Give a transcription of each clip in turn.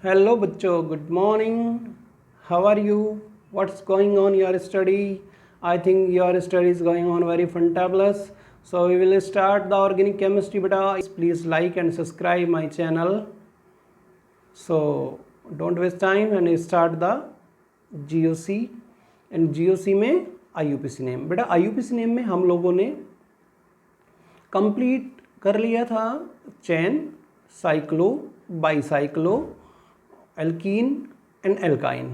Hello बच्चों, good morning. How are you? What's going on your study? I think your study is going on very fantabulous. So we will start the organic chemistry. बेटा please like and subscribe my channel. So don't waste time and start the GOC. And GOC में IUPAC name. बेटा IUPAC name में हम लोगों ने complete कर लिया था chain, cyclo, bicyclo, alkene and alkyne.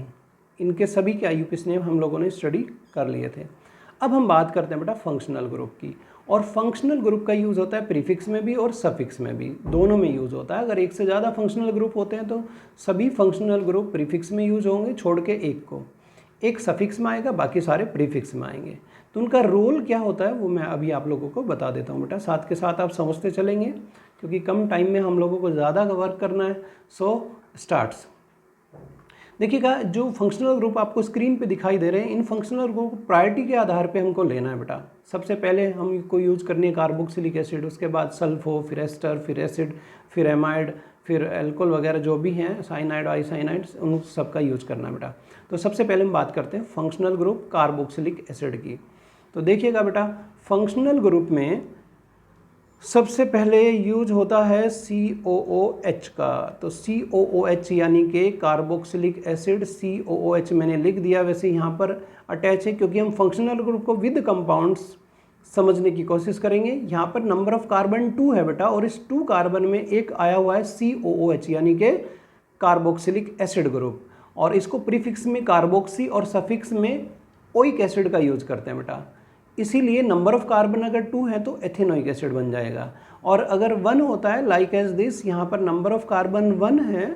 इनके सभी के IUPAC नेम हम लोगों ने स्टडी कर लिए थे. अब हम बात करते हैं बेटा फंक्शनल ग्रुप की. और फंक्शनल ग्रुप का यूज़ होता है प्रीफिक्स में भी और सफिक्स में भी, दोनों में यूज़ होता है. अगर एक से ज़्यादा फंक्शनल ग्रुप होते हैं तो सभी फंक्शनल ग्रुप प्रीफिक्स में यूज होंगे, छोड़ के एक को. एक सफिक्स में आएगा, बाकी सारे प्रीफिक्स में आएंगे. तो उनका रोल क्या होता है वो मैं अभी आप लोगों को बता देता हूँ बेटा. साथ के साथ आप समझते चलेंगे क्योंकि कम टाइम में हम लोगों को ज़्यादा वर्क करना है. सो स्टार्ट्स. देखिएगा, जो फंक्शनल ग्रुप आपको स्क्रीन पे दिखाई दे रहे हैं, इन फंक्शनल ग्रुप को प्रायोरिटी के आधार पे हमको लेना है बेटा. सबसे पहले हमको यूज़ करनी है कार्बोक्सिलिक एसिड, उसके बाद सल्फो, फिर एस्टर, फिर एसिड, फिर एमाइड, फिर एल्कोहल वगैरह जो भी हैं, साइनाइड, आइसाइनाइड, उन सब का यूज़ करना है बेटा. तो सबसे पहले हम बात करते हैं फंक्शनल ग्रुप कार्बोक्सिलिक एसिड की. तो देखिएगा बेटा, फंक्शनल ग्रुप में सबसे पहले यूज होता है COOH का. तो COOH यानी कि कार्बोक्सिलिक एसिड. COOH मैंने लिख दिया, वैसे यहाँ पर अटैच है क्योंकि हम फंक्शनल ग्रुप को विद कंपाउंड्स समझने की कोशिश करेंगे. यहाँ पर नंबर ऑफ कार्बन 2 है बेटा, और इस 2 कार्बन में एक आया हुआ है COOH यानी कि कार्बोक्सिलिक एसिड ग्रुप. और इसको प्रीफिक्स में कार्बोक्सी और सफिक्स में ओइक एसिड का यूज करते हैं बेटा. इसीलिए नंबर ऑफ कार्बन अगर 2 है तो एथेनोइक एसिड बन जाएगा. और अगर 1 होता है लाइक एज दिस, यहाँ पर नंबर ऑफ कार्बन 1 है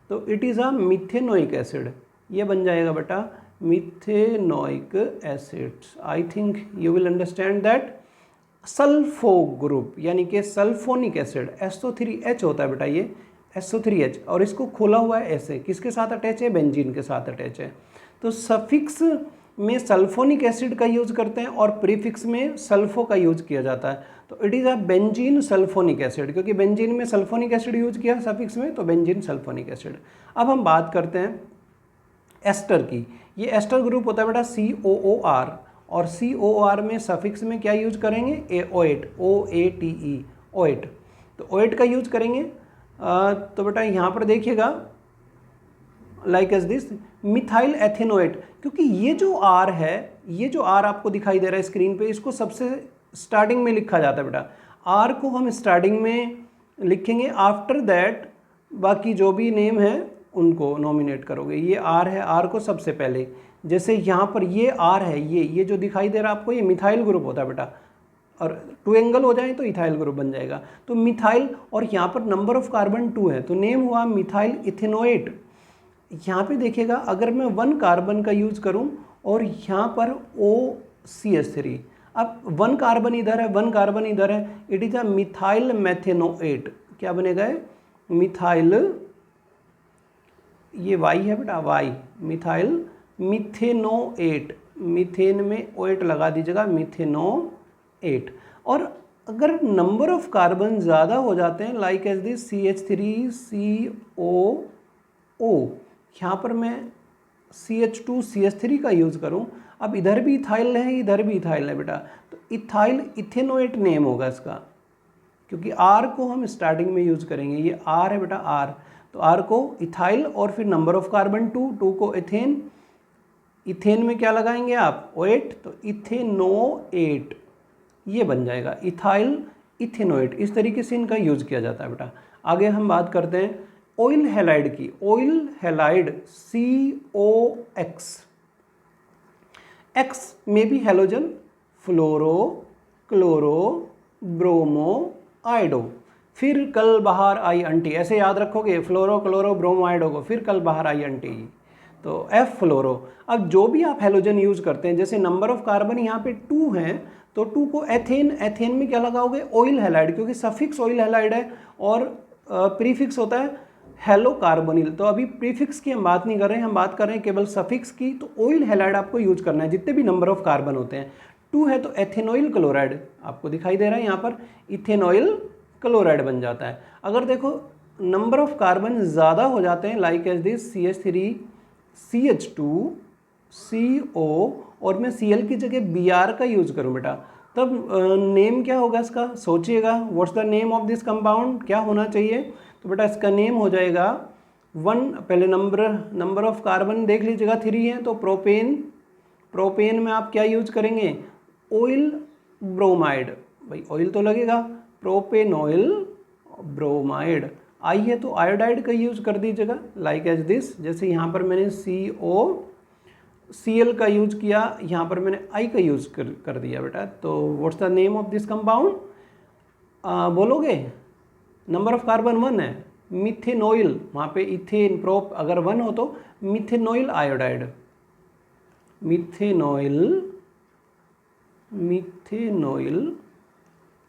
तो it is a methanoic acid. ये बन जाएगा बेटा methanoic acid. I think you will understand that. Sulpho group यानी कि सल्फोनिक एसिड, SO3H होता है बेटा, ये SO3H, और इसको खोला हुआ है ऐसे. किसके साथ अटैच है? बेंजीन के साथ अटैच है. तो सफिक्स में सल्फोनिक एसिड का यूज करते हैं और प्रीफिक्स में सल्फो का यूज किया जाता है. तो it is a benzene sulphonic acid, क्योंकि बेंजीन में सल्फोनिक एसिड यूज किया सफिक्स में, तो बेंजीन सल्फोनिक एसिड. अब हम बात करते हैं एस्टर की. ये एस्टर ग्रुप होता है बेटा COOR, और COOR में सफिक्स में क्या यूज करेंगे? OATE, OATE, OATE. तो OATE का यूज करेंगे. तो बेटा यहाँ पर देखिएगा like as this methyl ethanoate. क्योंकि ये जो R है, ये जो R आपको दिखाई दे रहा है स्क्रीन पे, इसको सबसे स्टार्टिंग में लिखा जाता है बेटा. R को हम स्टार्टिंग में लिखेंगे, आफ्टर दैट बाकी जो भी नेम है उनको नॉमिनेट करोगे. ये R है, R को सबसे पहले. जैसे यहाँ पर ये R है, ये जो दिखाई दे रहा है आपको, ये मिथाइल ग्रुप होता है बेटा, और 2 एंगल हो जाए तो इथाइल ग्रुप बन जाएगा. तो मिथाइल, और यहाँ पर नंबर ऑफ कार्बन 2 है तो नेम हुआ मिथाइल इथेनोएट. यहाँ पे देखिएगा, अगर मैं 1 कार्बन का यूज करूँ और यहाँ पर OCH3, अब 1 कार्बन इधर है, 1 कार्बन इधर है, इट इज़ अ मिथाइल मेथेनोएट. क्या बनेगा? मिथाइल, ये Y है बेटा, Y, मिथाइल मिथेनोएट. मिथेन में ओएट लगा दीजिएगा, मिथेनोएट. और अगर नंबर ऑफ कार्बन ज़्यादा हो जाते हैं लाइक एज दिस CH3COO, यहाँ पर मैं CH2CH3 का यूज़ करूँ. अब इधर भी इथाइल है, इधर भी इथाइल है बेटा, तो इथाइल इथेनोएट नेम होगा इसका, क्योंकि R को हम स्टार्टिंग में यूज़ करेंगे. ये R है बेटा, R. तो R को इथाइल और फिर नंबर ऑफ कार्बन 2 को एथेन. इथेन में क्या लगाएंगे आप? OAT, तो इथेनोएट ये बन जाएगा, इथाइल इथेनोएट. इस तरीके से इनका यूज़ किया जाता है बेटा. आगे हम बात करते हैं ऑयल हैलाइड की. Oil halide COX. X में भी हैलोजन, फ्लोरो, क्लोरो, ब्रोमो, आइडो. फिर कल बाहर आई अंटी, ऐसे याद रखोगे, फ्लोरो, क्लोरो, ब्रोमो, आइडो को, फिर कल बाहर आई अंटी, तो F फ्लोरो. अब जो भी आप हैलोजन यूज़ करते हैं, जैसे नंबर ऑफ कार्बन यहाँ पे 2 हैं तो 2 को एथेन. एथेन में क्या लगाओगे? ऑयल हैलाइड, क्योंकि सफिक्स ऑयल हैलाइड है और प्रीफिक्स होता है हेलो कार्बोनिल. तो अभी प्रीफिक्स की हम बात नहीं कर रहे हैं, हम बात कर रहे हैं केवल सफिक्स की. तो ऑयल हैलाइड आपको यूज करना है जितने भी नंबर ऑफ कार्बन होते हैं. 2 है तो एथेनॉइल क्लोराइड आपको दिखाई दे रहा है यहाँ पर, इथेनॉइल क्लोराइड बन जाता है. अगर देखो नंबर ऑफ कार्बन ज़्यादा हो जाते हैं, like as this CH3 CH2 CO, और मैं Cl की जगह Br का यूज़ करूँ बेटा, तब नेम क्या होगा इसका, सोचिएगा, what's the name of this compound, क्या होना चाहिए। तो बेटा इसका नेम हो जाएगा 1, पहले नंबर ऑफ कार्बन देख लीजिएगा 3 है, तो प्रोपेन में आप क्या यूज करेंगे, ऑयल ब्रोमाइड, भाई ऑयल तो लगेगा, प्रोपेनॉयल ब्रोमाइड। आई है तो आयोडाइड का यूज कर दीजिएगा, लाइक एज दिस, जैसे यहाँ पर मैंने COCl का यूज किया, यहाँ पर मैंने I का यूज कर दिया बेटा। तो what's the name of this compound, बोलोगे, नंबर ऑफ कार्बन 1 है, मिथेनॉइल, वहाँ पे इथेन प्रोप अगर 1 हो तो मिथेनॉइल आयोडाइड, मिथेनॉइल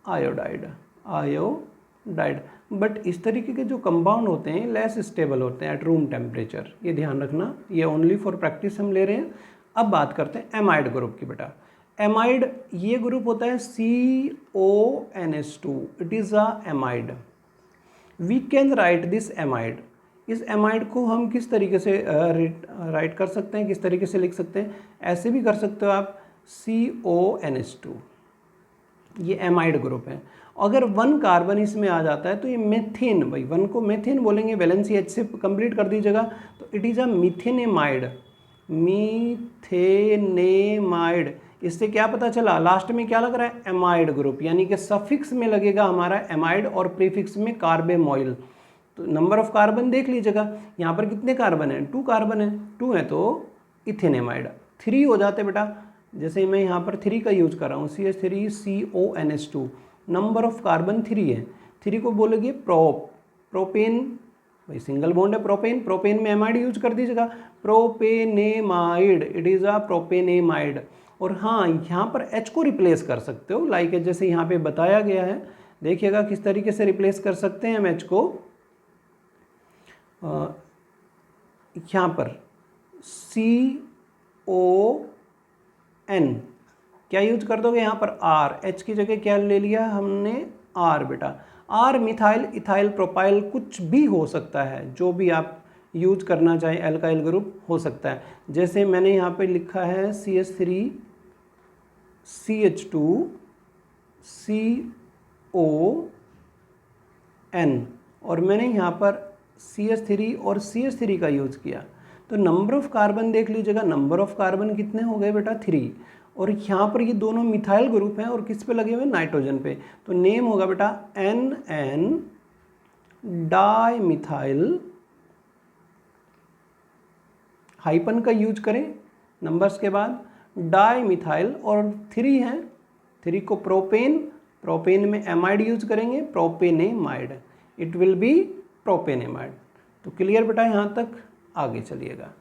आयोडाइड। बट इस तरीके के जो कंपाउंड होते हैं लेस स्टेबल होते हैं एट रूम टेम्परेचर, ये ध्यान रखना, ये ओनली फॉर प्रैक्टिस हम ले रहे हैं। अब बात करते हैं एमाइड ग्रुप की बेटा। एमाइड ये ग्रुप होता है CONH2, it is a amide. We can write this amide, इस एमाइड को हम किस तरीके से राइट कर सकते हैं, किस तरीके से लिख सकते हैं, ऐसे भी कर सकते हो आप, CONH2, ये एमाइड ग्रुप है। अगर 1 कार्बन इसमें आ जाता है तो ये मेथेन, भाई 1 को मेथेन बोलेंगे, वैलेंसी H से कंप्लीट कर दीजिएगा, तो इट इज़ अ मिथेनेमाइड, मिथेनेमाइड। इससे क्या पता चला, लास्ट में क्या लग रहा है, एमाइड ग्रुप, यानी कि सफिक्स में लगेगा हमारा एमाइड और प्रीफिक्स में कार्बेमॉइल। तो नंबर ऑफ कार्बन देख लीजिएगा, यहाँ पर कितने कार्बन है, 2 कार्बन है, 2 है तो इथेनेमाइड। 3 हो जाते बेटा, जैसे मैं यहाँ पर 3 का यूज कर रहा हूँ, CH3 CONH2, number of carbon 3 है, 3 को बोलेंगे प्रोपेन, भाई सिंगल बॉन्ड है प्रोपेन में एमाइड यूज कर दीजिएगा, प्रोपेनेमाइड, इट इज़ अ प्रोपेनेमाइड। और हाँ, यहाँ पर H को रिप्लेस कर सकते हो, लाइक जैसे यहाँ पे बताया गया है, देखिएगा किस तरीके से रिप्लेस कर सकते हैं हम H को। यहाँ पर CON क्या यूज कर दोगे, यहाँ पर R, H की जगह क्या ले लिया हमने, R बेटा, R मिथाइल इथाइल प्रोपाइल कुछ भी हो सकता है, जो भी आप यूज करना चाहें, एल्काइल ग्रुप हो सकता है। जैसे मैंने यहाँ पे लिखा है CH3 CH2 CON, और मैंने यहाँ पर CH3 और CH3 का यूज किया, तो नंबर ऑफ कार्बन देख लीजिएगा, नंबर ऑफ कार्बन कितने हो गए बेटा, 3। और यहाँ पर ये दोनों मिथाइल ग्रुप हैं और किस पे लगे हुए, नाइट्रोजन पे, तो नेम होगा बेटा NN डाई मिथाइल, हाइपन का यूज करें नंबर्स के बाद, डाई मिथाइल, और 3 हैं, 3 को प्रोपेन में एमाइड यूज करेंगे, प्रोपेनेमाइड, इट विल बी प्रोपेनेमाइड। तो क्लियर बेटा, यहाँ तक आगे चलिएगा।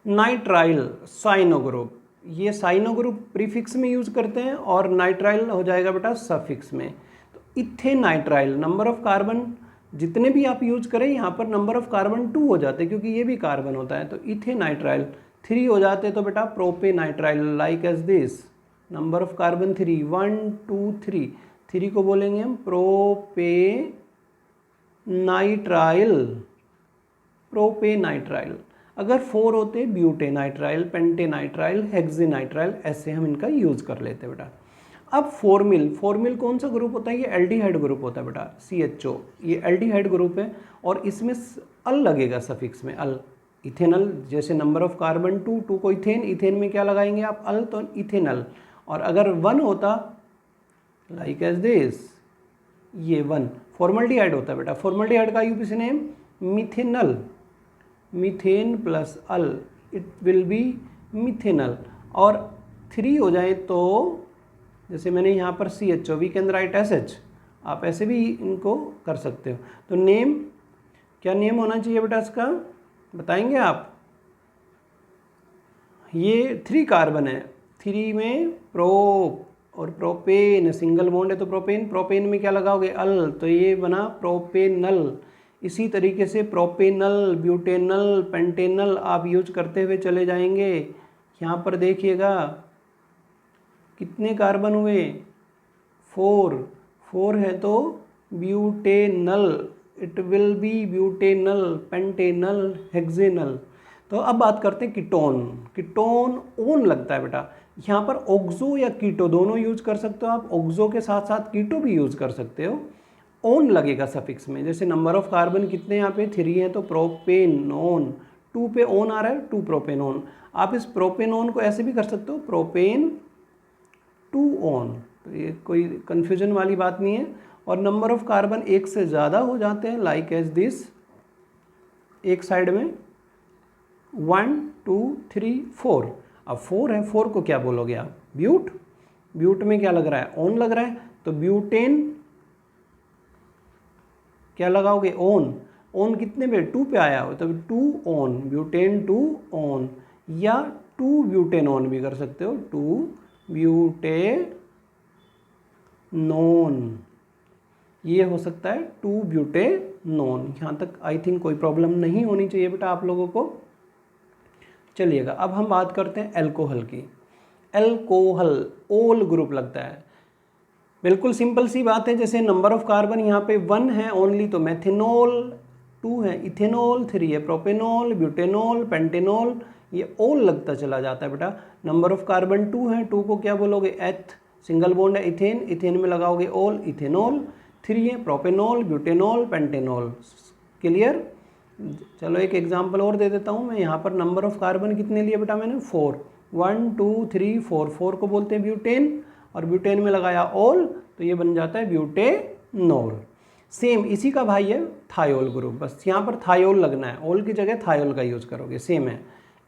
नाइट्राइल साइनो ग्रुप, ये साइनो ग्रुप प्रीफिक्स में यूज करते हैं और नाइट्राइल हो जाएगा बेटा सफिक्स में। तो इथेनाइट्राइल, नंबर ऑफ कार्बन जितने भी आप यूज करें, यहाँ पर नंबर ऑफ कार्बन 2 हो जाते हैं क्योंकि ये भी कार्बन होता है, तो इथेनाइट्राइल 3 हो जाते तो बेटा propanenitrile, like as this, number of carbon 3, 1 2 3, 3 को बोलेंगे हम प्रोपेनाइट्राइल। अगर 4 होते ब्यूटेनाइट्राइल, पेंटेनाइट्राइल, हेक्सेनाइट्राइल, ऐसे हम इनका यूज कर लेते बेटा। अब फॉर्मिल कौन सा ग्रुप होता है, ये एल्डिहाइड ग्रुप होता है बेटा, CHO, ये एल्डिहाइड ग्रुप है और इसमें अल लगेगा सफिक्स में, अल, इथेनल, जैसे नंबर ऑफ कार्बन 2 को इथेन में क्या लगाएंगे आप, अल, तो इथेनल। और अगर 1 होता, लाइक एज दिस, ये 1 फॉर्मल्डिहाइड होता है बेटा, फॉर्मल्डिहाइड का IUPAC name methanal, methane plus al, it will be methanal. और 3 हो जाए तो जैसे मैंने यहाँ पर CHO, we can write SH, आप ऐसे भी इनको कर सकते हो। तो नेम, क्या नेम होना चाहिए बेटा इसका, बताएंगे आप। ये 3 कार्बन है, 3 में प्रोप और प्रोपेन, सिंगल बॉन्ड है तो प्रोपेन में क्या लगाओगे, अल, तो ये बना प्रोपेनल। इसी तरीके से प्रोपेनल, ब्यूटेनल, पेंटेनल आप यूज करते हुए चले जाएंगे। यहाँ पर देखिएगा कितने कार्बन हुए, 4 है तो butanal, it will be butanal, pentanal, hexanal. तो अब बात करते हैं कीटोन। कीटोन ओन लगता है बेटा, यहाँ पर ऑक्सो या कीटो दोनों यूज कर सकते हो आप, ऑक्सो के साथ साथ कीटो भी यूज कर सकते हो। ओन लगेगा सफिक्स में, जैसे नंबर ऑफ कार्बन कितने यहाँ पे 3 है तो प्रोपेनोन, 2 पे ओन आ रहा है 2 प्रोपेनोन। आप इस प्रोपेनोन को ऐसे भी कर सकते हो प्रोपेन 2 ओन, तो ये कोई कन्फ्यूजन वाली बात नहीं है। और नंबर ऑफ कार्बन एक से ज़्यादा हो जाते हैं लाइक एज दिस, एक साइड में 1 2 3 4। अब 4 है, 4 को क्या बोलोगे आप, ब्यूट। ब्यूट में क्या लग रहा है, ओन लग रहा है, तो ब्यूटेन क्या लगाओगे, ओन। ओन कितने पे, 2 पे आया हो तो 2 ओन, ब्यूटेन 2 ओन, या 2 ब्यूटेनोन भी कर सकते हो, 2 ब्यूटेनोन, ये हो सकता है 2 ब्यूटेनोन। यहाँ तक आई थिंक कोई प्रॉब्लम नहीं होनी चाहिए बेटा आप लोगों को। चलिएगा अब हम बात करते हैं एल्कोहल की। एल्कोहल ओल ग्रुप लगता है, बिल्कुल सिंपल सी बात है। जैसे नंबर ऑफ कार्बन यहाँ पे 1 है ओनली, तो मेथेनॉल 2 है, इथेनॉल 3 है, प्रोपेनॉल, ब्यूटेनॉल, पेंटेनॉल, ये ओल लगता चला जाता है बेटा। नंबर ऑफ कार्बन 2 है, 2 को क्या बोलोगे, एथ, सिंगल बॉन्ड है इथेन, इथेन में लगाओगे ओल, इथेनॉल। 3 है प्रोपेनॉल, ब्यूटेनॉल, पेंटेनॉल। क्लियर। चलो एक एग्जांपल और दे देता हूँ मैं। यहाँ पर नंबर ऑफ कार्बन कितने लिए बेटा मैंने, 4, 1 2 3 4, 4 को बोलते हैं ब्यूटेन, और ब्यूटेन में लगाया ओल तो ये बन जाता है ब्यूटेनॉल। सेम इसी का भाई है थायोल ग्रुप, बस यहाँ पर थायोल लगना है, ओल की जगह थायोल का यूज़ करोगे, सेम है।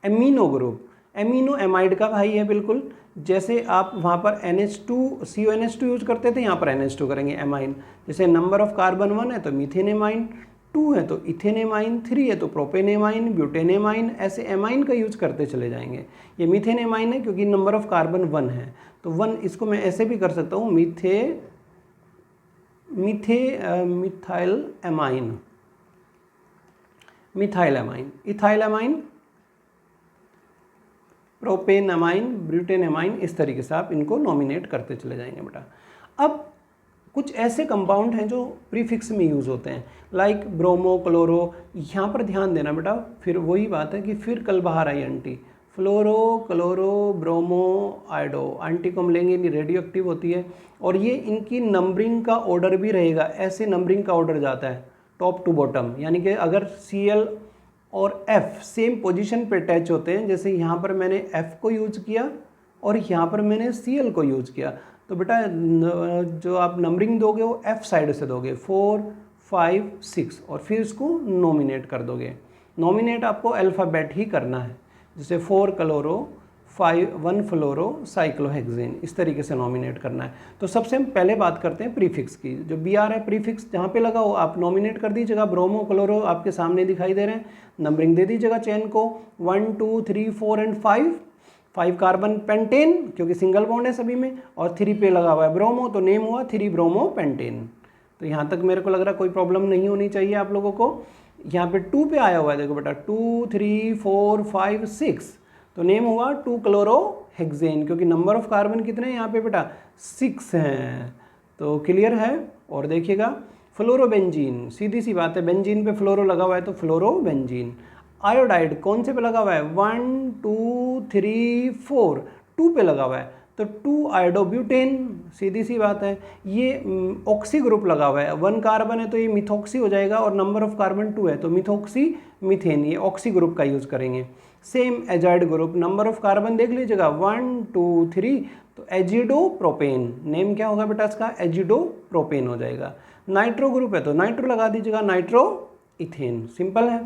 एमिनो ग्रुप, एमिनो एमाइड का भाई है बिल्कुल, जैसे आप वहाँ पर NH2 CONH2 यूज करते थे, यहाँ पर NH2 करेंगे, एमाइन। जैसे नंबर ऑफ कार्बन 1 है तो मीथेन एमाइन, 2 है तो इथेन एमाइन, 3 है तो प्रोपेन एमाइन, ब्यूटेन एमाइन, ऐसे एमाइन का यूज करते चले जाएंगे। ये मीथेन एमाइन है क्योंकि नंबर ऑफ कार्बन 1 है, तो 1 इसको मैं ऐसे भी कर सकता हूँ, methyl amine, methyl amine, ethyl amine, propane amine, butane amine, इस तरीके से आप इनको नॉमिनेट करते चले जाएंगे बेटा। अब कुछ ऐसे कंपाउंड हैं जो प्रीफिक्स में यूज़ होते हैं, लाइक ब्रोमो, क्लोरो। यहाँ पर ध्यान देना बेटा, फिर वही बात है कि फिर कल बाहर आई एंटी, फ्लोरो, क्लोरो, ब्रोमो, आयोडो। एंटी को हम लेंगे नहीं, रेडियो एक्टिव होती है, और ये इनकी नंबरिंग का ऑर्डर भी रहेगा, ऐसे नंबरिंग का ऑर्डर जाता है टॉप टू बॉटम, यानी कि अगर Cl और F सेम पोजीशन पे अटैच होते हैं, जैसे यहाँ पर मैंने F को यूज किया और यहाँ पर मैंने Cl को यूज किया, तो बेटा जो आप नंबरिंग दोगे वो F साइड से दोगे, 4 5 6, और फिर इसको नॉमिनेट कर दोगे। नॉमिनेट आपको अल्फ़ाबेट ही करना है, जैसे 4 क्लोरो, 1 फ्लोरो, साइक्लोहेक्सेन, इस तरीके से नॉमिनेट करना है। तो सबसे हम पहले बात करते हैं प्रीफिक्स की। जो Br है प्रीफिक्स जहाँ पे लगा हो आप नॉमिनेट कर दीजिएगा। ब्रोमो, क्लोरो आपके सामने दिखाई दे रहे हैं, नंबरिंग दे दीजिएगा चेन को 1 2 3 4 एंड 5 कार्बन पेंटेन, क्योंकि सिंगल बॉन्ड है सभी में, और 3 पे लगा हुआ है ब्रोमो, तो नेम हुआ 3 ब्रोमो पेंटेन। तो यहाँ तक मेरे को लग रहा है कोई प्रॉब्लम नहीं होनी चाहिए आप लोगों को। यहाँ पे 2 पे आया हुआ है, देखो बेटा 2 3 4 5 6, तो नेम हुआ 2 क्लोरोहेक्सेन, क्योंकि नंबर ऑफ कार्बन कितने हैं यहाँ पे बेटा 6 हैं। तो क्लियर है। और देखिएगा फ्लोरोबेंजीन, सीधी सी बात है, बेंजीन पे फ्लोरो लगा हुआ है तो फ्लोरोबेंजीन। आयोडाइड कौन से पे लगा हुआ है, 1 2 3 4, 2 पे लगा हुआ है तो 2 आयोडोब्यूटेन, सीधी सी बात है। ये ऑक्सी ग्रुप लगा हुआ है, 1 कार्बन है तो ये मिथॉक्सी हो जाएगा, और नंबर ऑफ कार्बन 2 है तो मिथॉक्सी मीथेन, ये ऑक्सी ग्रुप का यूज़ करेंगे। Same azide group, number of carbon देख लीजिएगा 1 2 3, तो एजिडोप्रोपेन, नेम क्या होगा बेटा इसका, एजिडोप्रोपेन हो जाएगा। नाइट्रो ग्रुप है तो नाइट्रो लगा दीजिएगा, नाइट्रो इथेन, सिंपल है।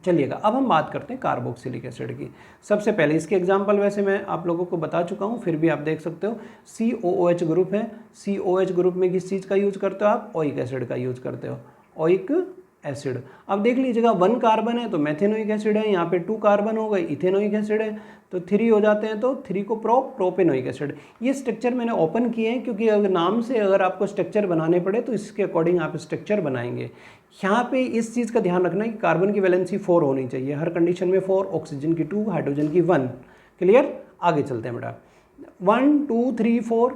चलिएगा अब हम बात करते हैं कार्बोक्सिलिक एसिड की। सबसे पहले इसके एग्जांपल वैसे मैं आप लोगों को बता चुका हूँ, फिर भी आप देख सकते हो। COOH ग्रुप है, COH ग्रुप में किस चीज़ का यूज़ करते हो आप, ओइक एसिड का यूज़ करते हो, ओइक एसिड। अब देख लीजिएगा 1 कार्बन है तो मेथेनोइक एसिड है, यहाँ पे 2 कार्बन हो गए इथेनोइक एसिड है, तो 3 हो जाते हैं तो 3 को प्रोपेनोइक एसिड। ये स्ट्रक्चर मैंने ओपन किए हैं क्योंकि अगर नाम से अगर आपको स्ट्रक्चर बनाने पड़े तो इसके अकॉर्डिंग आप स्ट्रक्चर बनाएंगे। यहाँ पे इस चीज़ का ध्यान रखना है कि कार्बन की वैलेंसी 4 होनी चाहिए हर कंडीशन में, 4, ऑक्सीजन की 2, हाइड्रोजन की 1। क्लियर, आगे चलते हैं बेटा। 1 2 3 4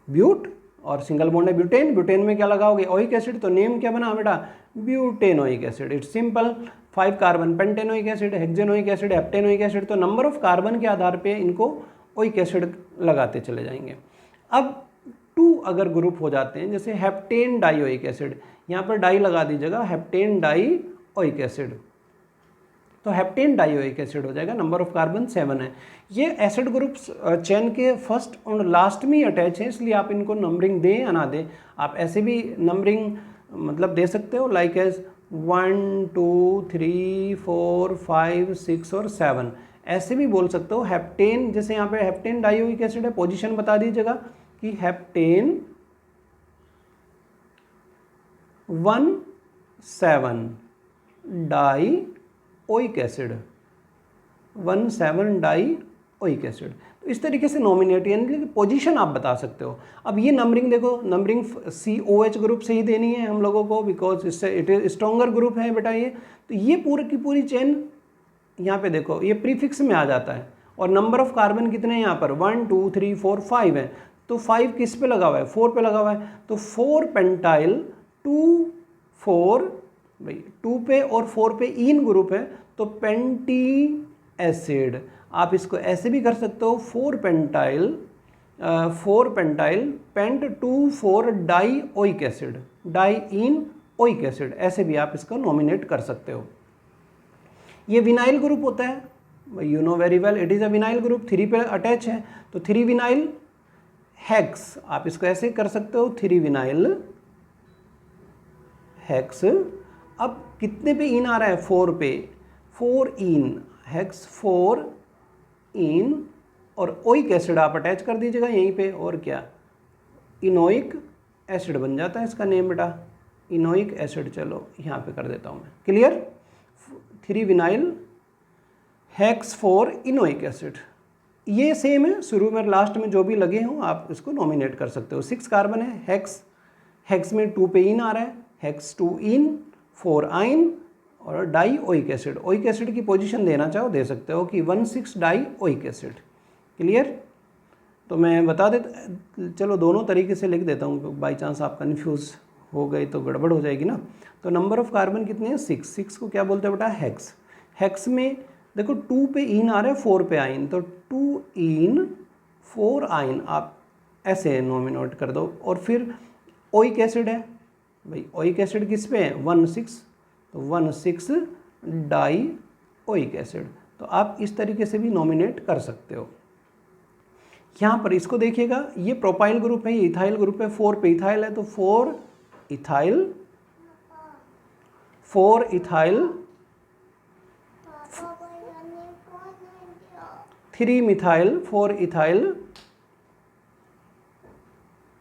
ब्यूट, और सिंगल बॉन्ड है ब्यूटेन, ब्यूटेन में क्या लगाओगे ओइक एसिड, तो नेम क्या बना बेटा butanoic acid. It's simple. 5 carbon pentanoic acid, hexanoic acid, heptanoic acid, तो नंबर ऑफ कार्बन के आधार पे इनको ओइक एसिड लगाते चले जाएंगे। अब 2 अगर ग्रुप हो जाते हैं, जैसे हेप्टेन डाइओइक एसिड, यहाँ पर डाई लगा दीजिएगा, हेप्टेन डाइओइक एसिड, तो हेप्टेन डाइओइक एसिड हो जाएगा, नंबर ऑफ कार्बन 7 है। ये एसिड ग्रुप्स चेन के फर्स्ट और लास्ट में ही अटैच है, इसलिए आप इनको नंबरिंग दें या ना दें, आप ऐसे भी नंबरिंग मतलब दे सकते हो, लाइक एज 1 2 3 4 5 6 और 7, ऐसे भी बोल सकते हो। हेप्टेन, जैसे यहाँ पे हेप्टेन डाइओइक एसिड है, पोजीशन बता दीजिएगा कि heptane 1,7 dioic acid, 1,7 dioic acid. तो इस तरीके से नॉमिनेट यानी पोजीशन आप बता सकते हो। अब ये नंबरिंग देखो, नंबरिंग COH ग्रुप से ही देनी है हम लोगों को, बिकॉज इससे इट इज स्ट्रॉन्गर ग्रुप है बेटा ये। तो ये पूरी की पूरी चेन यहाँ पे देखो ये प्रीफिक्स में आ जाता है, और नंबर ऑफ कार्बन कितने हैं यहाँ पर 1 2 3 4 5 है, तो 5 किस पे लगा हुआ है 4 पे लगा हुआ है, तो 4 पेंटाइल 2 4 भाई 2 पे और 4 पे इन ग्रुप है, तो पेंटी एसिड। आप इसको ऐसे भी कर सकते हो 4 pentyl pent 2 4 dioic acid, di in oic acid, ऐसे भी आप इसको नॉमिनेट कर सकते हो। ये विनाइल ग्रुप होता है, you know very well, it is a vinyl group, 3 पे अटैच है, तो 3 विनाइल हेक्स, आप इसको ऐसे कर सकते हो 3 विनाइल हेक्स। अब कितने पे इन आ रहा है 4 पे, 4 इन हेक्स 4 इन, और ओइक एसिड आप अटैच कर दीजिएगा यहीं पे, और क्या इनोइक एसिड बन जाता है इसका नेम बेटा, इनोइक एसिड। चलो यहाँ पे कर देता हूँ मैं, क्लियर। 3 विनाइल हेक्स 4 इनोइक एसिड, ये सेम है, शुरू में लास्ट में जो भी लगे हों आप इसको नॉमिनेट कर सकते हो। 6 कार्बन है, हेक्स में 2 पे इन आ रहा है, हेक्स 2 इन 4 आइन, और डाइओइक एसिड, ओइक एसिड की पोजीशन देना चाहो दे सकते हो कि 1,6 डाइओइक एसिड, क्लियर। तो मैं बता देता, चलो दोनों तरीके से लिख देता हूँ, बाई चांस आप कन्फ्यूज़ हो गए तो गड़बड़ हो जाएगी ना। तो नंबर ऑफ कार्बन कितने हैं 6 को क्या बोलते हैं बेटा हेक्स। हेक्स में देखो 2 पे इन आ रहा है 4 पे आइन, तो 2 इन 4 आइन आप ऐसे नॉमिनेट कर दो। और फिर ओइक एसिड है भाई, ओइक एसिड किस पे है 1,6, तो 1,6 डाइओइक एसिड, तो आप इस तरीके से भी नॉमिनेट कर सकते हो। यहाँ पर इसको देखिएगा, ये प्रोपाइल ग्रुप है, ये इथाइल ग्रुप है, 4 पे इथाइल है, तो 4 इथाइल 3 मिथाइल 4 इथाइल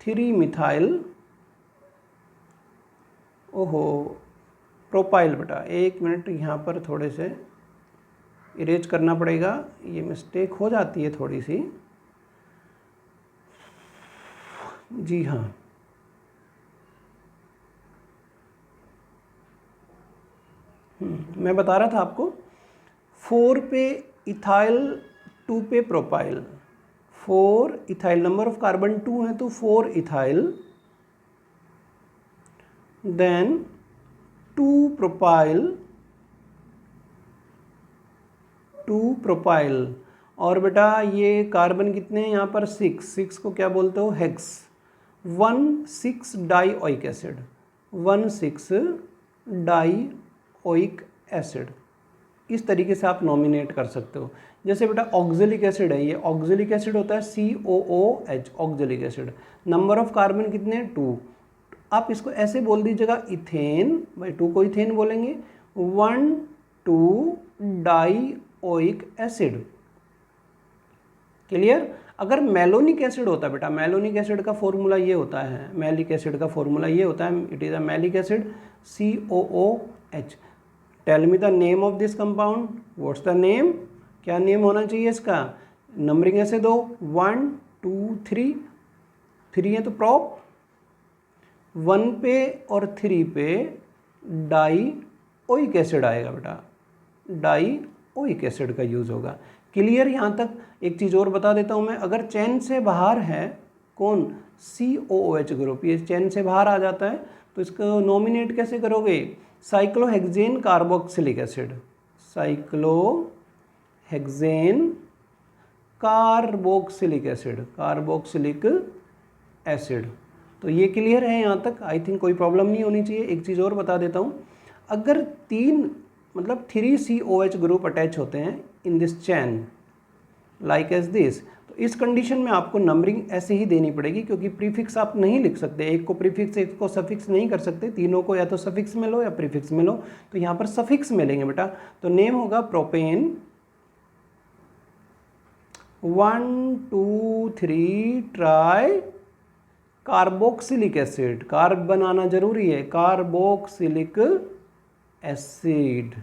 3 मिथाइल, ओहो प्रोपाइल बेटा, 1 मिनट यहाँ पर थोड़े से इरेज करना पड़ेगा, ये मिस्टेक हो जाती है थोड़ी सी, जी हाँ। मैं बता रहा था आपको 4 पे इथाइल 2 पे propyl, 4 ethyl, number of carbon 2 है, तो 4 इथाइल, देन 2 प्रोपाइल, और बेटा ये कार्बन कितने हैं यहाँ पर 6 को क्या बोलते हो hex, 1,6 dioic acid, 1,6 dioic acid. इस तरीके से आप नॉमिनेट कर सकते हो। जैसे बेटा ऑक्जेलिक एसिड है, ये ऑक्जेलिक एसिड होता है COOH, oxalic acid, number of carbon कितने 2, आप इसको ऐसे बोल दीजिएगा इथेन, भाई 2 को इथेन बोलेंगे, 1,2 डाइओइक एसिड, क्लियर। अगर मेलोनिक एसिड होता है बेटा, मेलोनिक एसिड का फॉर्मूला ये होता है, मैलिक एसिड का फॉर्मूला ये होता है, it is a malic acid COOH। Tell me the name of this compound, what's the name, क्या नेम होना चाहिए इसका, नंबरिंग ऐसे दो 1 2 3, 3 है तो प्रॉप, 1 पे और 3 पे डाइओइक एसिड आएगा बेटा, डाइओइक एसिड का यूज़ होगा, क्लियर। यहाँ तक एक चीज़ और बता देता हूँ मैं, अगर चेन से बाहर है कौन, COOH ग्रुप, ये चेन से बाहर आ जाता है, तो इसको नॉमिनेट कैसे करोगे, cyclohexane carboxylic acid, cyclohexane carboxylic acid, carboxylic acid. तो ये क्लियर है यहाँ तक, आई थिंक कोई प्रॉब्लम नहीं होनी चाहिए। एक चीज़ और बता देता हूँ, अगर 3 COH ग्रुप अटैच होते हैं in this chain like as this, तो इस कंडीशन में आपको नंबरिंग ऐसे ही देनी पड़ेगी, क्योंकि प्रीफिक्स आप नहीं लिख सकते, एक को प्रीफिक्स एक को सफिक्स नहीं कर सकते, तीनों को या तो सफिक्स में लो या प्रीफिक्स में लो, तो यहाँ पर सफिक्स में लेंगे बेटा। तो नेम होगा propane 1 2 3 tri carboxylic acid, carb बनाना जरूरी है, कार्बोक्सिलिक एसिड।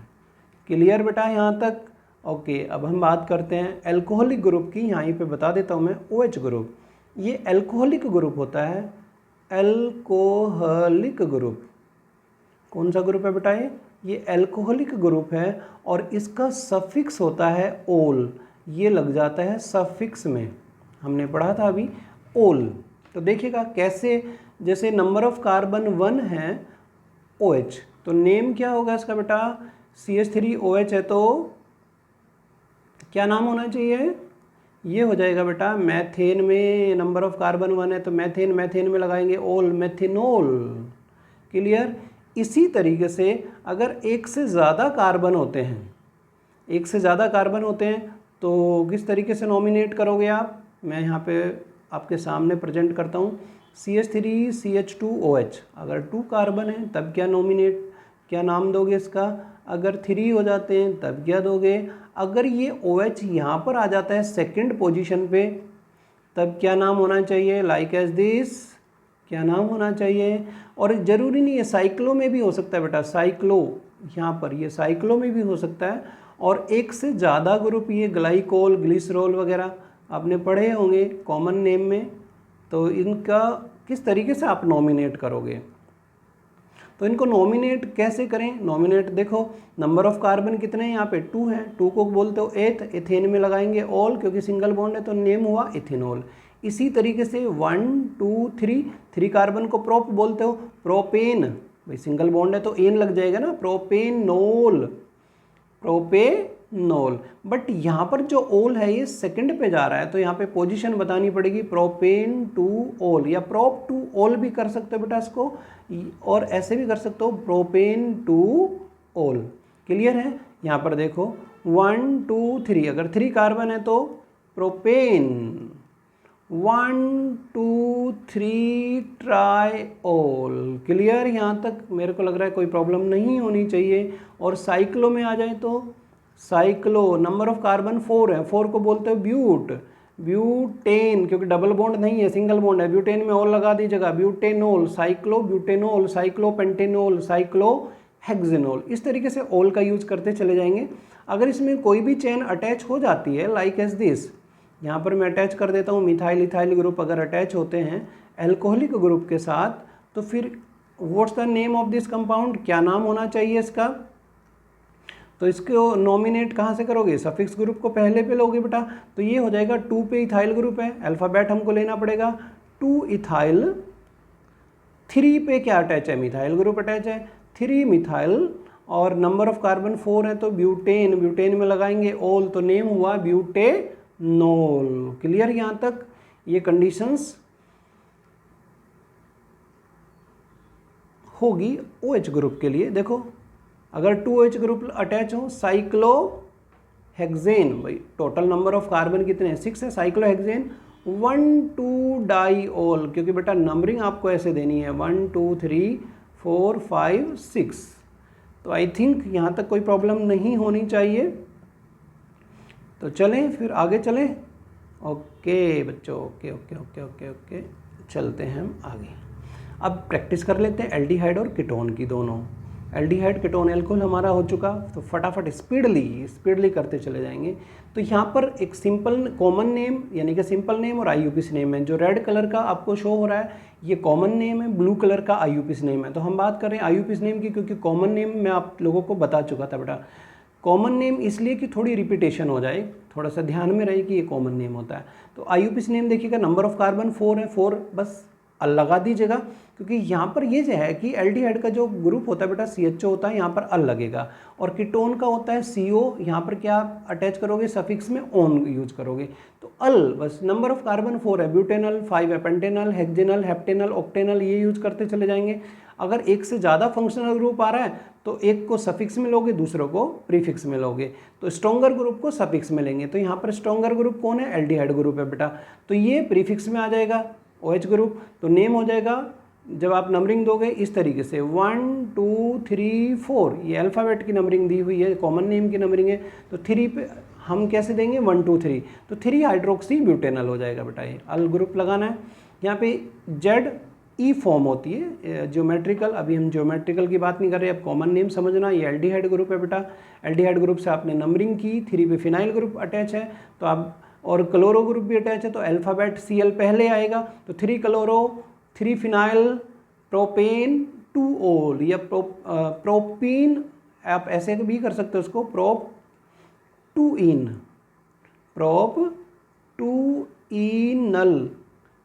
क्लियर बेटा यहाँ तक? ओके, अब हम बात करते हैं एल्कोहलिक ग्रुप की। यहाँ पे बता देता हूँ मैं, OH ग्रुप, ये एल्कोहलिक ग्रुप होता है, एल्कोहलिक ग्रुप। कौन सा ग्रुप है बेटा ये एल्कोहलिक ग्रुप है, और इसका सफिक्स होता है ओल, ये लग जाता है सफिक्स में, हमने पढ़ा था अभी ओल। तो देखिएगा कैसे, जैसे नंबर ऑफ कार्बन 1 है OH, तो नेम क्या होगा इसका बेटा, CH3OH है तो क्या नाम होना चाहिए, ये हो जाएगा बेटा मैथेन में नंबर ऑफ कार्बन 1 है तो मैथेन, मैथेन में लगाएंगे ओल, मेथिनोल। क्लियर? इसी तरीके से अगर एक से ज़्यादा कार्बन होते हैं, एक से ज़्यादा कार्बन होते हैं तो किस तरीके से नॉमिनेट करोगे आप, मैं यहाँ पे आपके सामने प्रेजेंट करता हूँ। CH3CH2OH, अगर 2 कार्बन है तब क्या नाम दोगे इसका, अगर 3 हो जाते हैं तब क्या दोगे, अगर ये OH यहाँ पर आ जाता है सेकंड पोजीशन पे तब क्या नाम होना चाहिए, लाइक एज दिस, क्या नाम होना चाहिए। और ज़रूरी नहीं है, साइक्लो में भी हो सकता है बेटा, साइक्लो यहाँ पर ये साइक्लो में भी हो सकता है। और एक से ज़्यादा ग्रुप, ये ग्लाइकोल, ग्लिसरॉल वगैरह आपने पढ़े होंगे कॉमन नेम में, तो इनका किस तरीके से आप नॉमिनेट करोगे। तो इनको नॉमिनेट कैसे करें, नॉमिनेट देखो नंबर ऑफ कार्बन कितने हैं यहाँ पे 2 हैं, 2 को बोलते हो एथ, एथेन में लगाएंगे ऑल क्योंकि सिंगल बॉन्ड है तो नेम हुआ इथेनॉल। इसी तरीके से 1 2 3 कार्बन को प्रोप बोलते हो, प्रोपेन, भाई सिंगल बॉन्ड है तो एन लग जाएगा ना, प्रोपेनोल, प्रोपेनोल। बट यहाँ पर जो ओल है ये सेकंड पे जा रहा है तो यहाँ पे पोजीशन बतानी पड़ेगी, प्रोपेन टू ओल, या प्रोप टू ओल भी कर सकते हो बेटा इसको, और ऐसे भी कर सकते हो प्रोपेन टू ओल। क्लियर है? यहाँ पर देखो 1 2 3, अगर 3 कार्बन है तो प्रोपेन 1 2 3 ट्राइओल। क्लियर? यहाँ तक मेरे को लग रहा है कोई प्रॉब्लम नहीं होनी चाहिए। और साइक्लो में आ जाए तो साइक्लो, नंबर ऑफ कार्बन 4 है, 4 को बोलते हो ब्यूट, ब्यूटेन, क्योंकि डबल बॉन्ड नहीं है सिंगल बॉन्ड है, ब्यूटेन में और लगा दीजिएगा, butanol, cyclo butanol, cyclo pentanol, cyclo hexanol. इस तरीके से ओल का यूज करते चले जाएंगे। अगर इसमें कोई भी चेन अटैच हो जाती है लाइक एज दिस, यहाँ पर मैं अटैच कर देता हूँ, मिथाइल इथाइल ग्रुप अगर अटैच होते हैं एल्कोहलिक ग्रुप के साथ, तो फिर what's the name of this compound, क्या नाम होना चाहिए इसका। तो इसको नॉमिनेट कहाँ से करोगे, सफिक्स ग्रुप को पहले पे लोगे बेटा, तो ये हो जाएगा 2 पे इथाइल ग्रुप है, अल्फ़ाबेट हमको लेना पड़ेगा 2 इथाइल, 3 पे क्या अटैच है, मिथाइल ग्रुप अटैच है, 3 मिथाइल, और नंबर ऑफ कार्बन 4 है तो ब्यूटेन, ब्यूटेन में लगाएंगे ओल, तो नेम हुआ ब्यूटेनोल। क्लियर यहाँ तक? ये कंडीशंस होगी OH ग्रुप के लिए। देखो अगर 2H ग्रुप अटैच हो, साइक्लोहेक्सेन, भाई टोटल नंबर ऑफ कार्बन कितने हैं 6 है, साइक्लोहेक्सेन 1 2 डाइओल, क्योंकि बेटा नंबरिंग आपको ऐसे देनी है 1 2 3 4 5 6। तो आई थिंक यहाँ तक कोई प्रॉब्लम नहीं होनी चाहिए। तो चलें फिर आगे चलें। ओके बच्चों, okay okay okay okay okay, चलते हैं हम आगे। अब प्रैक्टिस कर लेते हैं एल्डिहाइड और कीटोन की दोनों। एल्डिहाइड कीटोन एल्कोहल हमारा हो चुका, तो फटाफट स्पीडली करते चले जाएंगे। तो यहाँ पर एक सिंपल कॉमन नेम यानी कि सिंपल नेम और IUPAC नेम है। जो रेड कलर का आपको शो हो रहा है ये कॉमन नेम है, ब्लू कलर का IUPAC नेम है। तो हम बात कर रहे हैं IUPAC नेम की, क्योंकि कॉमन नेम मैं आप लोगों को बता चुका था बेटा। कॉमन नेम इसलिए कि थोड़ी रिपीटेशन हो जाए, थोड़ा सा ध्यान में रहे कि ये कॉमन नेम होता है। तो IUPAC नेम देखिएगा, नंबर ऑफ कार्बन 4 है, 4 बस अल लगा दीजिएगा, क्योंकि यहाँ पर ये जो है कि एल्डिहाइड का जो ग्रुप होता है बेटा CHO होता है, यहाँ पर अल लगेगा, और कीटोन का होता है CO, यहाँ पर क्या अटैच करोगे, सफिक्स में ओन यूज करोगे, तो अल बस। नंबर ऑफ कार्बन 4 है, ब्यूटेनल 5 है, पेंटेनल, हेक्सेनल, हेप्टेनल, ऑक्टेनल, ये यूज करते चले जाएंगे। अगर एक से ज़्यादा फंक्शनल ग्रुप आ रहा है तो एक को सफिक्स में लोगे, दूसरों को प्रीफिक्स में लोगे, तो स्ट्रॉन्गर ग्रुप को सफिक्स में लेंगे। तो यहाँ पर स्ट्रॉन्गर ग्रुप कौन है, एल्डिहाइड ग्रुप है बेटा, तो ये प्रीफिक्स में आ जाएगा OH ग्रुप। तो नेम हो जाएगा, जब आप नंबरिंग दोगे इस तरीके से 1 2 3 4, ये अल्फ़ाबेट की नंबरिंग दी हुई है, कॉमन नेम की नंबरिंग है, तो 3 पे हम कैसे देंगे 1 2 3, तो 3 हाइड्रोक्सी ब्यूटेनल हो जाएगा बेटा, ये अल ग्रुप लगाना है। यहाँ पे ZE फॉर्म होती है ज्योमेट्रिकल, अभी हम ज्योमेट्रिकल की बात नहीं कर रहे, अब कॉमन नेम समझना। ये एल्डिहाइड ग्रुप है बेटा, एल्डिहाइड ग्रुप से आपने नंबरिंग की, 3 पे फिनाइल ग्रुप अटैच है, तो आप और क्लोरो ग्रुप भी अटैच है, तो अल्फ़ाबेट Cl पहले आएगा, तो 3 क्लोरो 3 फिनाइल प्रोपेन 2 ओल, या प्रोपीन आप ऐसे भी कर सकते हो उसको, prop 2 in, prop 2 इनल,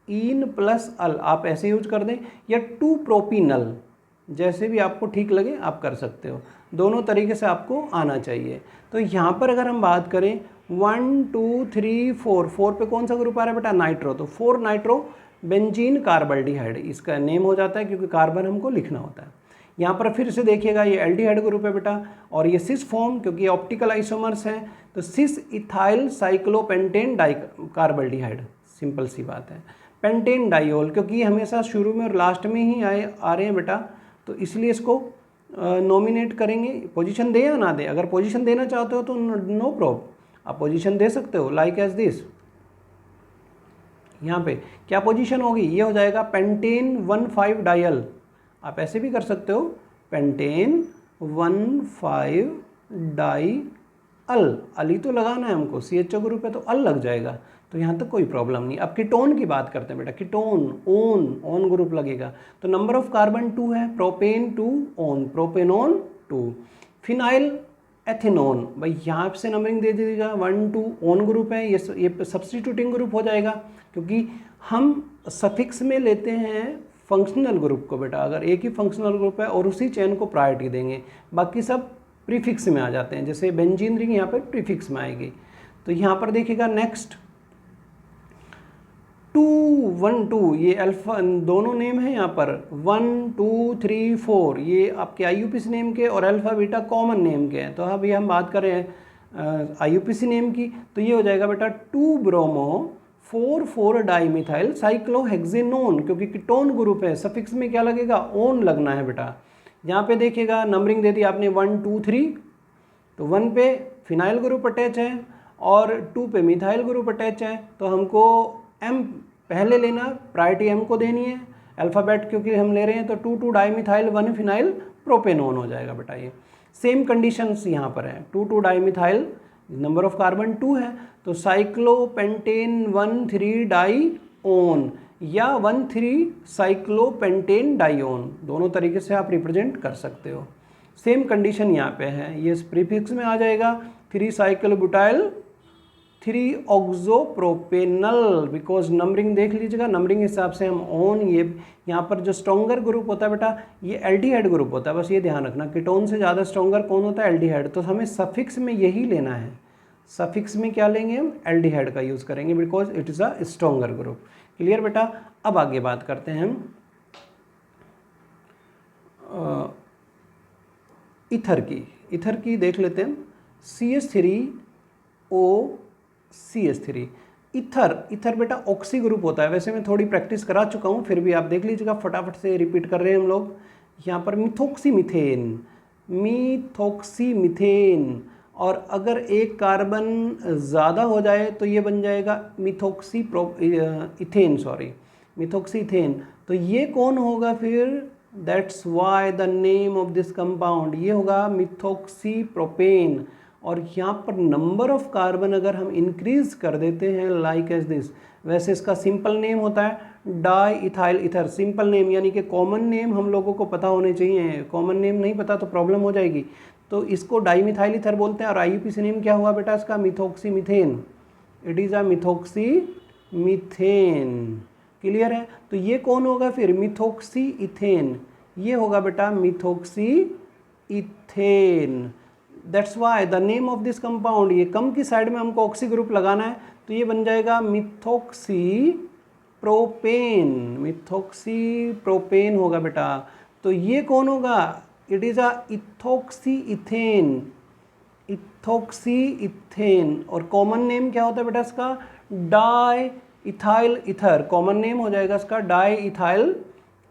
in plus अल आप ऐसे यूज कर दें, या 2 प्रोपीनल, जैसे भी आपको ठीक लगे आप कर सकते हो, दोनों तरीके से आपको आना चाहिए। तो यहाँ पर अगर हम बात करें 1 2 3 4, 4 पे कौन सा ग्रुप आ रहा है बेटा, नाइट्रो, तो 4 नाइट्रो बेंजीन कार्बल्डिहाइड इसका नेम हो जाता है, क्योंकि कार्बन हमको लिखना होता है। यहाँ पर फिर से देखिएगा, ये एल्डिहाइड ग्रुप है बेटा, और ये सिस फॉर्म, क्योंकि ऑप्टिकल आइसोमर्स हैं, तो सिस इथाइल साइक्लोपेंटेन डाई कार्बल्डिहाइड, सिंपल सी बात है। पेंटेन डाइओल, क्योंकि ये हमेशा शुरू में और लास्ट में ही आ रहे हैं बेटा, तो इसलिए इसको नॉमिनेट करेंगे। पोजीशन दे या ना दे, अगर पोजीशन देना चाहते हो तो नो प्रॉब्लम, आप पोजीशन दे सकते हो, लाइक एज दिस। यहाँ पे क्या पोजीशन होगी, ये हो जाएगा पेंटेन 1,5 डायल, आप ऐसे भी कर सकते हो, पेंटेन 1,5 डाई अल, अली तो लगाना है हमको, CHO ग्रुप है तो अल लग जाएगा, तो यहाँ तक कोई प्रॉब्लम नहीं। अब कीटोन की बात करते हैं बेटा, कीटोन ओन ग्रुप लगेगा, तो नंबर ऑफ कार्बन 2 है, प्रोपेन 2 ओन, प्रोपेनोन 2, फिनाइल एथेनोन, भाई यहाँ से नंबरिंग दे दीजिएगा, 1 2 ओन ग्रुप है, ये सब्स्टिट्यूटिंग ग्रुप हो जाएगा, क्योंकि हम सफिक्स में लेते हैं फंक्शनल ग्रुप को बेटा, अगर एक ही फंक्शनल ग्रुप है और उसी चेन को प्रायोरिटी देंगे, बाकी सब प्रीफिक्स में आ जाते हैं, जैसे बेंजीन रिंग यहाँ पर प्रीफिक्स में आएगी। तो यहाँ पर देखिएगा नेक्स्ट 2 1 2, ये अल्फा दोनों नेम है यहाँ पर, 1 2 3 4 ये आपके IUPAC नेम के और अल्फा बीटा कॉमन नेम के हैं। तो अभी हम बात करें IUPAC नेम की, तो ये हो जाएगा बेटा 2 ब्रोमो 4 4 डाईमिथाइल साइक्लोहेक्सेनोन, क्योंकि कीटोन ग्रुप है, सफिक्स में क्या लगेगा, ओन लगना है बेटा। यहाँ पे देखिएगा नंबरिंग दे दी आपने 1 2 3, तो 1 पे फिनाइल ग्रुप अटैच है और 2 पे मिथाइल ग्रुप अटैच है, तो हमको M पहले लेना, प्रायोरिटी M को देनी है, अल्फ़ाबेट क्योंकि हम ले रहे हैं, तो 2 2 डाईमिथाइल 1 फिनाइल प्रोपेनोन हो जाएगा बेटा। ये सेम कंडीशंस यहाँ पर है, 2 2 डाईमिथाइल, नंबर ऑफ कार्बन 2 है, तो साइक्लोपेंटेन 1 3 डाईओन या 1 3 साइक्लोपेंटेन डाईओन, दोनों तरीके से आप रिप्रेजेंट कर सकते हो। सेम कंडीशन यहाँ पे है, ये प्रीफिक्स में आ जाएगा 3 साइक्लोब्यूटाइल 3 ऑक्सोप्रोपेनल, बिकॉज नंबरिंग देख लीजिएगा, नंबरिंग हिसाब से हम ओन, ये यहाँ पर जो स्ट्रॉन्गर ग्रुप होता है बेटा ये एल्डिहाइड ग्रुप होता है, बस ये ध्यान रखना, कीटोन से ज़्यादा स्ट्रॉन्गर कौन होता है, एल्डिहाइड, तो हमें सफिक्स में यही लेना है, सफिक्स में क्या लेंगे हम, एल्डिहाइड का यूज़ करेंगे, because it is a stronger group. Clear बेटा। अब आगे बात करते हैं हम इथर की देख लेते हैं, CH3O इथर बेटा ऑक्सी ग्रुप होता है, वैसे मैं थोड़ी प्रैक्टिस करा चुका हूँ, फिर भी आप देख लीजिएगा, फटाफट से रिपीट कर रहे हैं हम लोग। यहाँ पर मिथोक्सीमीथेन, और अगर एक कार्बन ज़्यादा हो जाए तो ये बन जाएगा मिथोक्सीथेन, तो ये कौन होगा फिर, that's why the name of this compound, ये होगा मिथोक्सीप्रोपेन। और यहाँ पर नंबर ऑफ कार्बन अगर हम इंक्रीज कर देते हैं लाइक एज दिस, वैसे इसका सिंपल नेम होता है di ethyl ether, simple name, यानी कि कॉमन नेम हम लोगों को पता होने चाहिए, कॉमन नेम नहीं पता तो प्रॉब्लम हो जाएगी। तो इसको डाईमिथाइल ईथर बोलते हैं। और आईयूपीएसी नेम क्या हुआ बेटा इसका? Methoxy methane. It is a methoxy methane. Clear है? तो ये कौन होगा फिर? Methoxy ethane. ये होगा बेटा methoxy ethane. That's why the name of this compound, ये कम की साइड में हमको ऑक्सी ग्रुप लगाना है तो ये बन जाएगा मिथॉक्सी प्रोपेन। मिथॉक्सी प्रोपेन होगा बेटा। तो ये कौन होगा? It is a ethoxy ethane. Ethoxy ethane. और कॉमन नेम क्या होता है बेटा इसका? Di ethyl ether. Common name हो जाएगा इसका डाई इथाइल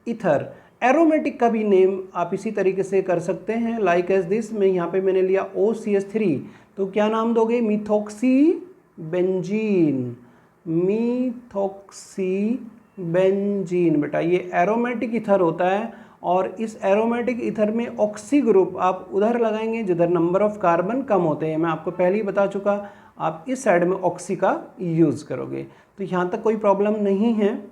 ईथर। एरोमेटिक का भी नेम आप इसी तरीके से कर सकते हैं, लाइक एज दिस। मैं यहाँ पे मैंने लिया OCH3, तो क्या नाम दोगे? Methoxy benzene. मिथॉक्सी बेंजीन बेटा, ये एरोमेटिक ईथर होता है। और इस एरोमेटिक ईथर में ऑक्सी ग्रुप आप उधर लगाएंगे जिधर नंबर ऑफ कार्बन कम होते हैं। मैं आपको पहले ही बता चुका, आप इस साइड में ऑक्सी का यूज़ करोगे। तो यहाँ तक कोई प्रॉब्लम नहीं है।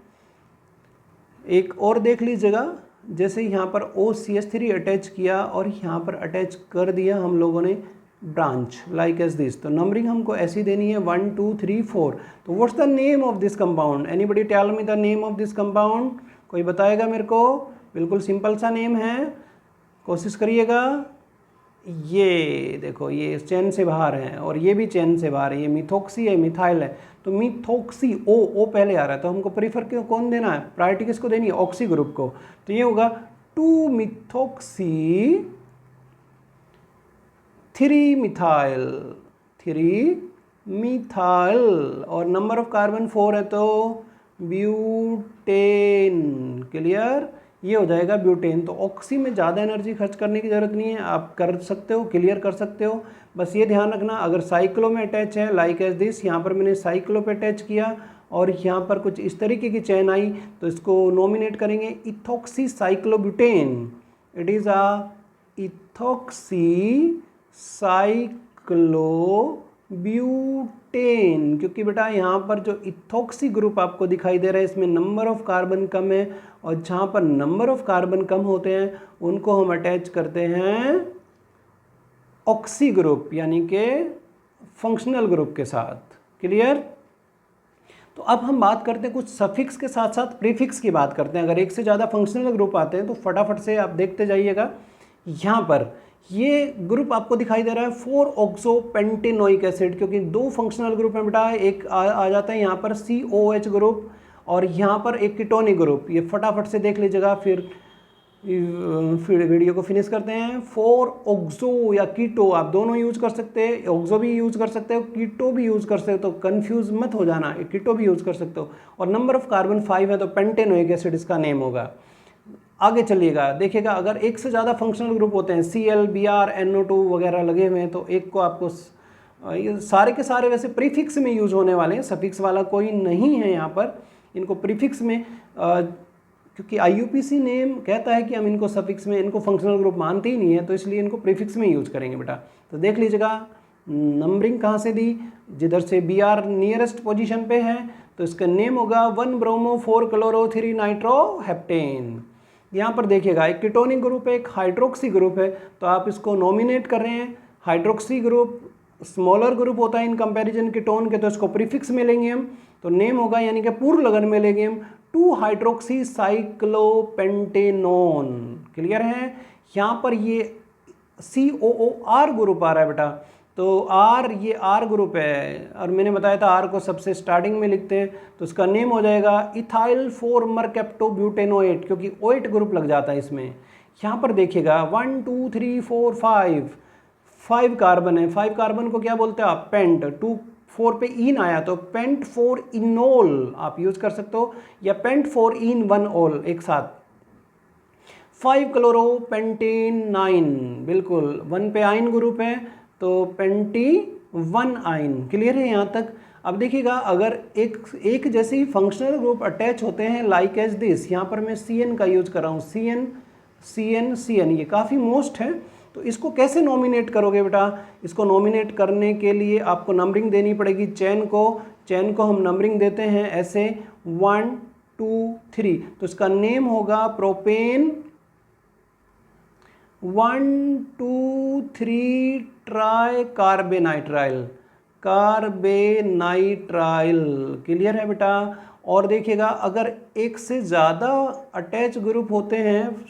एक और देख लीजिएगा, जैसे यहाँ पर OCH3 अटैच किया और यहाँ पर अटैच कर दिया हम लोगों ने ब्रांच, लाइक एज दिस। तो नंबरिंग हमको ऐसी देनी है 1 2 3 4। तो what's the name of this compound? Anybody tell me the name of this compound? कोई बताएगा मेरे को? बिल्कुल सिंपल सा नेम है, कोशिश करिएगा। ये देखो, ये चेन से बाहर है और ये भी चेन से बाहर है। ये मिथॉक्सी है, मिथाइल है, तो मिथॉक्सी ओ पहले आ रहा है, तो हमको प्रीफर क्यों कौन देना है? प्रायोरिटी किसको देनी है? ऑक्सी ग्रुप को। तो ये होगा 2 मिथॉक्सी 3 मिथाइल। 3 मिथाइल और नंबर ऑफ कार्बन 4 है तो ब्यूटेन। क्लियर? ये हो जाएगा ब्यूटेन। तो ऑक्सी में ज़्यादा एनर्जी खर्च करने की ज़रूरत नहीं है, आप कर सकते हो, क्लियर कर सकते हो। बस ये ध्यान रखना, अगर साइक्लो में अटैच है लाइक एज दिस, यहाँ पर मैंने साइक्लो पे अटैच किया और यहाँ पर कुछ इस तरीके की चैन आई, तो इसको नॉमिनेट करेंगे ethoxy cyclobutane. It is a ethoxy cyclobutane. क्योंकि बेटा यहाँ पर जो इथॉक्सी ग्रुप आपको दिखाई दे रहा है इसमें नंबर ऑफ कार्बन कम है, और जहाँ पर नंबर ऑफ कार्बन कम होते हैं उनको हम अटैच करते हैं ऑक्सी ग्रुप, यानी कि फंक्शनल ग्रुप के साथ। क्लियर? तो अब हम बात करते हैं कुछ सफिक्स के साथ साथ प्रीफिक्स की बात करते हैं। अगर एक से ज़्यादा फंक्शनल ग्रुप आते हैं तो फटाफट से आप देखते जाइएगा। यहाँ पर ये ग्रुप आपको दिखाई दे रहा है 4-ऑक्सोपेंटेनोइक एसिड, क्योंकि 2 फंक्शनल ग्रुप में बेटा, एक आ जाता है यहाँ पर COH ग्रुप और यहाँ पर एक कीटोनिक ग्रुप। ये फटाफट से देख लीजिएगा, फिर वीडियो को फिनिश करते हैं। 4-ऑक्सो या कीटो आप दोनों यूज कर सकते हैं, ऑक्सो भी यूज कर सकते हो, कीटो भी यूज कर सकते हो, तो कंफ्यूज मत हो जाना, कीटो भी यूज कर सकते हो। और नंबर ऑफ कार्बन 5 है तो पेंटेनोइक एसिड इसका नेम होगा। आगे चलिएगा, देखिएगा अगर एक से ज़्यादा फंक्शनल ग्रुप होते हैं, Cl, Br, NO2 वगैरह लगे हुए हैं, तो एक को आपको, ये सारे के सारे वैसे प्रीफिक्स में यूज होने वाले हैं, सफिक्स वाला कोई नहीं है यहाँ पर। इनको प्रीफिक्स में क्योंकि IUPAC नेम कहता है कि हम इनको सफिक्स में, इनको फंक्शनल ग्रुप मानते ही नहीं है, तो इसलिए इनको प्रीफिक्स में यूज करेंगे बेटा। तो देख लीजिएगा नंबरिंग कहाँ से दी, जिधर से Br नियरेस्ट पोजीशन पे है तो इसका नेम होगा 1-ब्रोमो-4-क्लोरो-3-नाइट्रोहेप्टेन। यहाँ पर देखिएगा एक कीटोनिक ग्रुप है, एक हाइड्रोक्सी ग्रुप है, तो आप इसको नॉमिनेट कर रहे हैं। हाइड्रोक्सी ग्रुप स्मॉलर ग्रुप होता है इन कंपैरिजन कीटोन के, तो इसको प्रीफिक्स में लेंगे हम, तो नेम होगा यानी कि पूर्ण लगन में लेंगे हम 2-हाइड्रोक्सी साइक्लोपेंटेनोन। क्लियर है? यहाँ पर ये COOR ग्रुप आ रहा है बेटा, तो R, ये R ग्रुप है और मैंने बताया था R को सबसे स्टार्टिंग में लिखते हैं, तो इसका नेम हो जाएगा इथाइल 4-मरकैप्टोब्यूटेनोएट, क्योंकि OH ग्रुप लग जाता है इसमें। यहाँ पर देखिएगा 1 2 3 4 5 कार्बन है। 5 कार्बन को क्या बोलते हैं आप? पेंट। 4 पे इन आया तो पेंट 4 इनोल आप यूज कर सकते हो, या पेंट 4 इन 1 ओल एक साथ। 5-क्लोरोपेंटेन-9, बिल्कुल 1 पे आइन ग्रुप है तो पेंटी-1 आइन। क्लियर है यहाँ तक? अब देखिएगा अगर एक जैसे ही फंक्शनल ग्रुप अटैच होते हैं लाइक एज दिस, यहाँ पर मैं CN का यूज कर रहा हूँ, CN, ये काफ़ी मोस्ट है। तो इसको कैसे नॉमिनेट करोगे बेटा? इसको नॉमिनेट करने के लिए आपको नंबरिंग देनी पड़ेगी चेन को हम नंबरिंग देते हैं ऐसे 1 2 3, तो इसका नेम होगा प्रोपेन 1 2 3 ट्राई कार्बेनाइट्राइल, कार्बेनाइट्राइल। क्लियर है बेटा। और देखिएगा अगर एक से ज़्यादा अटैच ग्रुप होते हैं,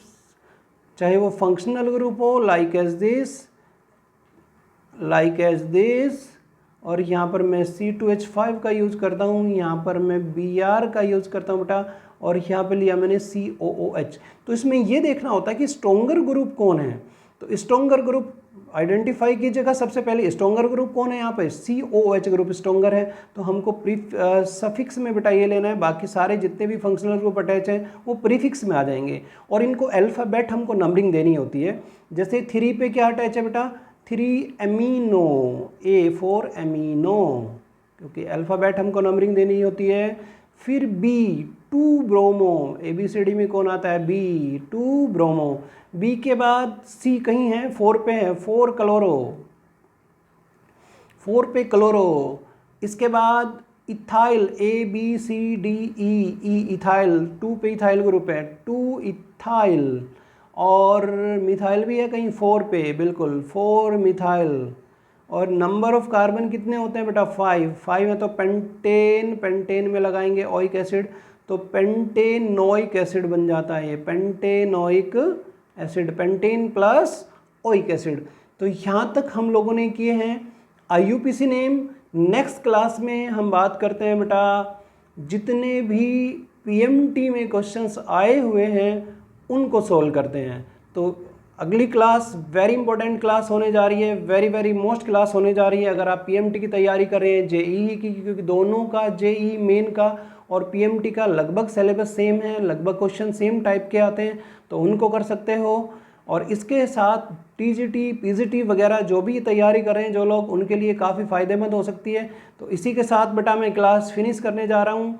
चाहे वो फंक्शनल ग्रुप हो लाइक एज दिस, और यहाँ पर मैं C2H5 का यूज़ करता हूँ, यहाँ पर मैं Br का यूज़ करता हूँ बेटा, और यहाँ पे लिया मैंने COOH। तो इसमें ये देखना होता है कि स्ट्रोंगर ग्रुप कौन है। तो स्ट्रोंगर ग्रुप आइडेंटिफाई कीजिएगा। सबसे पहले स्ट्रोंगर ग्रुप कौन है, यहाँ पे COOH ग्रुप स्ट्रोंगर है, तो हमको सफिक्स में बेटा ये लेना है। बाकी सारे जितने भी फंक्शनल ग्रुप अटैच हैं वो प्रीफिक्स में आ जाएंगे, और इनको अल्फ़ाबेट हमको नंबरिंग देनी होती है। जैसे 3 पे क्या अटैच है बेटा, 3 एमिनो, A फॉर एमिनो, क्योंकि अल्फ़ाबेट हमको नंबरिंग देनी होती है। फिर B 2 ब्रोमो, ABCD में कौन आता है, B 2 ब्रोमो। B के बाद C कहीं है, 4 पे है, 4 क्लोरो, 4 पे क्लोरो। इसके बाद इथाइल, ABCDE, इथाइल, 2 पे इथाइल ग्रुप है, 2 इथाइल। और मिथाइल भी है कहीं 4 पे, बिल्कुल 4 मिथाइल। और नंबर ऑफ कार्बन कितने होते हैं बेटा, 5 है। तो पेंटेन में लगाएंगे ओइक एसिड, तो पेंटेनोइक एसिड बन जाता है ये, pentanoic acid, pentane plus oic acid. तो यहाँ तक हम लोगों ने किए हैं IUPAC नेम। नेक्स्ट क्लास में हम बात करते हैं बेटा जितने भी PMT में क्वेश्चंस आए हुए हैं उनको सोल्व करते हैं। तो अगली क्लास वेरी इंपॉर्टेंट क्लास होने जा रही है, वेरी मोस्ट क्लास होने जा रही है। अगर आप PMT की तैयारी कर रहे हैं, JEE की, क्योंकि दोनों का JEE मेन का और PMT का लगभग सिलेबस सेम है, लगभग क्वेश्चन सेम टाइप के आते हैं, तो उनको कर सकते हो। और इसके साथ TGT PGT वगैरह जो भी तैयारी कर रहे हैं जो लोग, उनके लिए काफ़ी फ़ायदेमंद हो सकती है। तो इसी के साथ बेटा मैं क्लास फिनिश करने जा रहा हूँ।